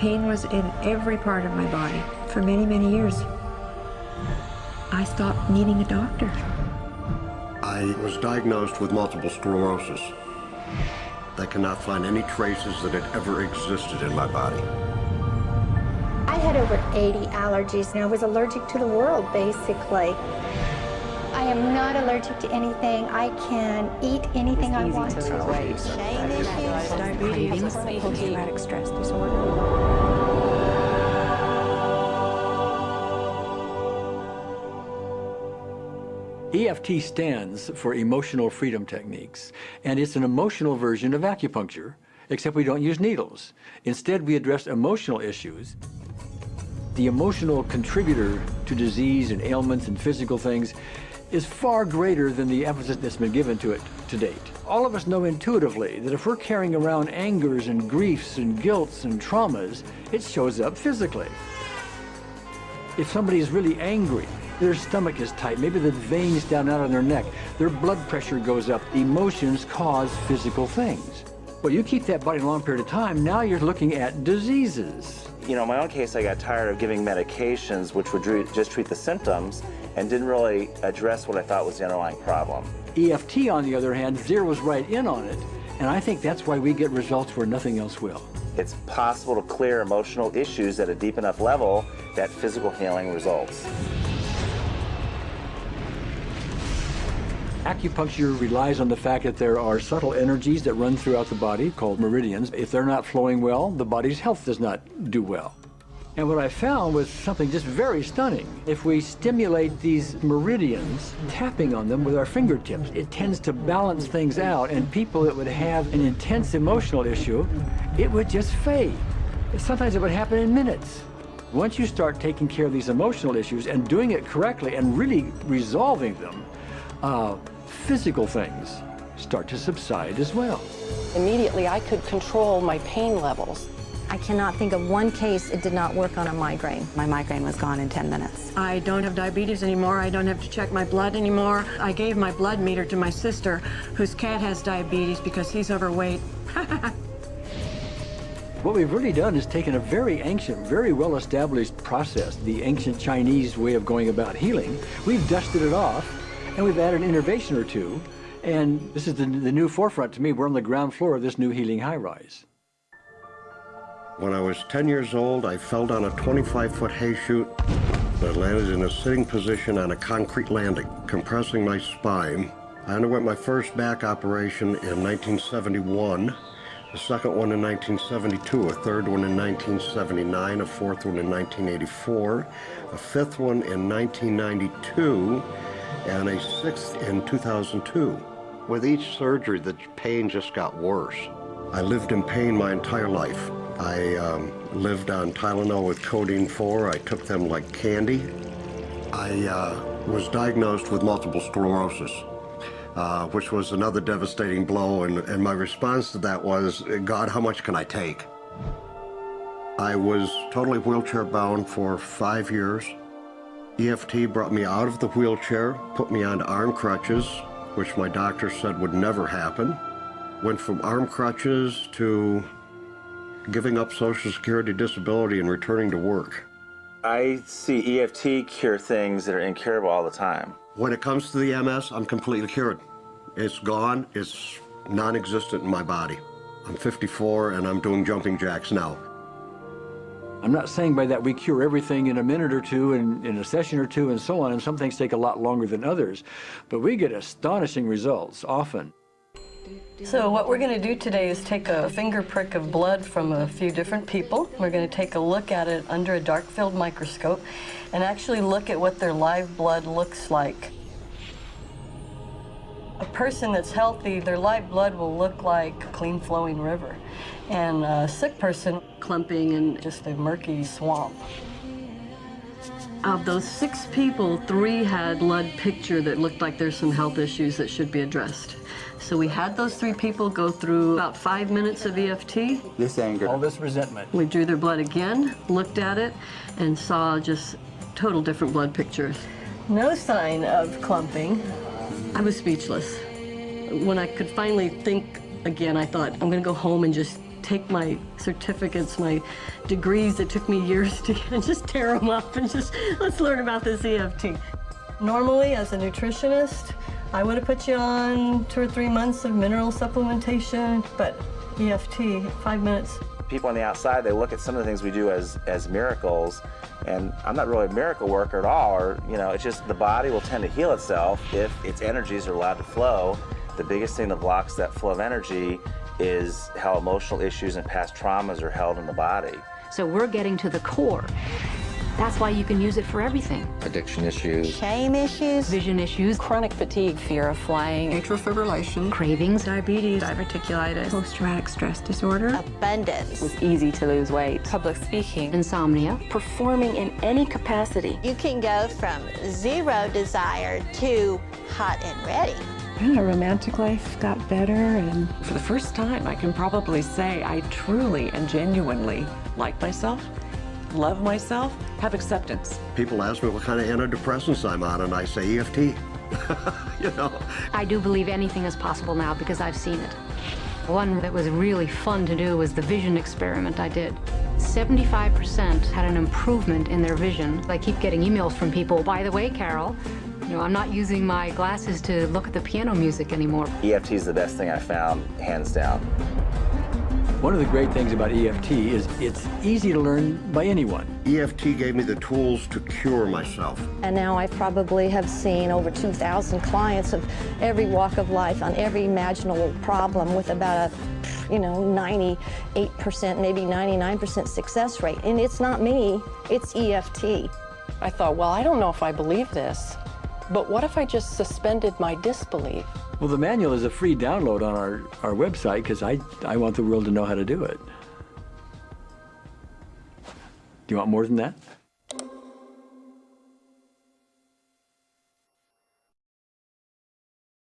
pain was in every part of my body for many, many years. I stopped needing a doctor. I was diagnosed with multiple sclerosis. They cannot find any traces that it ever existed in my body. I had over 80 allergies, and I was allergic to the world, basically. I am not allergic to anything. I can eat anything I want to. Diabetes, post-traumatic stress disorder. EFT stands for Emotional Freedom Techniques, and it's an emotional version of acupuncture, except we don't use needles. Instead, we address emotional issues. The emotional contributor to disease and ailments and physical things is far greater than the emphasis that's been given to it to date. All of us know intuitively that if we're carrying around angers and griefs and guilts and traumas, it shows up physically. If somebody is really angry, their stomach is tight, maybe the veins down out on their neck, their blood pressure goes up. Emotions cause physical things. Well, you keep that body a long period of time, now you're looking at diseases. You know, in my own case, I got tired of giving medications which would just treat the symptoms and didn't really address what I thought was the underlying problem. EFT, on the other hand, zeroes right in on it, and I think that's why we get results where nothing else will. It's possible to clear emotional issues at a deep enough level that physical healing results. Acupuncture relies on the fact that there are subtle energies that run throughout the body called meridians. If they're not flowing well, the body's health does not do well. And what I found was something just very stunning. If we stimulate these meridians, tapping on them with our fingertips, it tends to balance things out, and people that would have an intense emotional issue, it would just fade. Sometimes it would happen in minutes. Once you start taking care of these emotional issues and doing it correctly and really resolving them, physical things start to subside as well. Immediately, I could control my pain levels. I cannot think of one case it did not work on a migraine. My migraine was gone in 10 minutes. I don't have diabetes anymore. I don't have to check my blood anymore. I gave my blood meter to my sister, whose cat has diabetes because he's overweight. What we've really done is taken a very ancient, very well-established process, the ancient Chinese way of going about healing. We've dusted it off, and we've added an innovation or two, and this is the new forefront to me. We're on the ground floor of this new healing high-rise. When I was 10 years old, I fell down a 25-foot hay chute that landed in a sitting position on a concrete landing, compressing my spine. I underwent my first back operation in 1971, a second one in 1972, a third one in 1979, a fourth one in 1984, a fifth one in 1992, and a sixth in 2002. With each surgery, the pain just got worse. I lived in pain my entire life. I lived on Tylenol with codeine 4. I took them like candy. I was diagnosed with multiple sclerosis, which was another devastating blow, and my response to that was, God, how much can I take? I was totally wheelchair bound for 5 years. EFT brought me out of the wheelchair, put me on arm crutches, which my doctor said would never happen. Went from arm crutches to giving up Social Security disability and returning to work. I see EFT cure things that are incurable all the time. When it comes to the MS, I'm completely cured. It's gone, it's non-existent in my body. I'm 54 and I'm doing jumping jacks now. I'm not saying by that we cure everything in a minute or two and in a session or two and so on, and some things take a lot longer than others, but we get astonishing results often. So what we're going to do today is take a finger prick of blood from a few different people. We're going to take a look at it under a dark field microscope and actually look at what their live blood looks like. A person that's healthy, their live blood will look like a clean flowing river. And a sick person, clumping in just a murky swamp. Of those 6 people, 3 had blood picture that looked like there's some health issues that should be addressed. So we had those 3 people go through about 5 minutes of EFT. This anger, all this resentment. We drew their blood again, looked at it, and saw just total different blood pictures. No sign of clumping. I was speechless. When I could finally think again, I thought, I'm going to go home and just take my certificates, my degrees that took me years to get, and just tear them up and just, let's learn about this EFT. Normally, as a nutritionist, I would have put you on 2 or 3 months of mineral supplementation, but EFT, 5 minutes. People on the outside, they look at some of the things we do as miracles, and I'm not really a miracle worker at all, or, you know, it's just the body will tend to heal itself if its energies are allowed to flow. The biggest thing that blocks that flow of energy is how emotional issues and past traumas are held in the body. So we're getting to the core. That's why you can use it for everything. Addiction issues. Shame issues. Vision issues. Chronic fatigue, fear of flying. Atrial fibrillation. Cravings. Diabetes. Diverticulitis. Post-traumatic stress disorder. Abundance. It was easy to lose weight. Public speaking. Insomnia. Performing in any capacity. You can go from zero desire to hot and ready. And our romantic life got better, and for the first time, I can probably say I truly and genuinely like myself, love myself, have acceptance. People ask me what kind of antidepressants I'm on, and I say EFT. You know. I do believe anything is possible now because I've seen it. One that was really fun to do was the vision experiment I did. 75% had an improvement in their vision. I keep getting emails from people, by the way, Carol, you know, I'm not using my glasses to look at the piano music anymore. EFT is the best thing I found, hands down. One of the great things about EFT is it's easy to learn by anyone. EFT gave me the tools to cure myself. And now I probably have seen over 2,000 clients of every walk of life on every imaginable problem with about a, 98%, maybe 99% success rate. And it's not me, it's EFT. I thought, well, I don't know if I believe this, but what if I just suspended my disbelief? Well, the manual is a free download on our website because I want the world to know how to do it. Do you want more than that?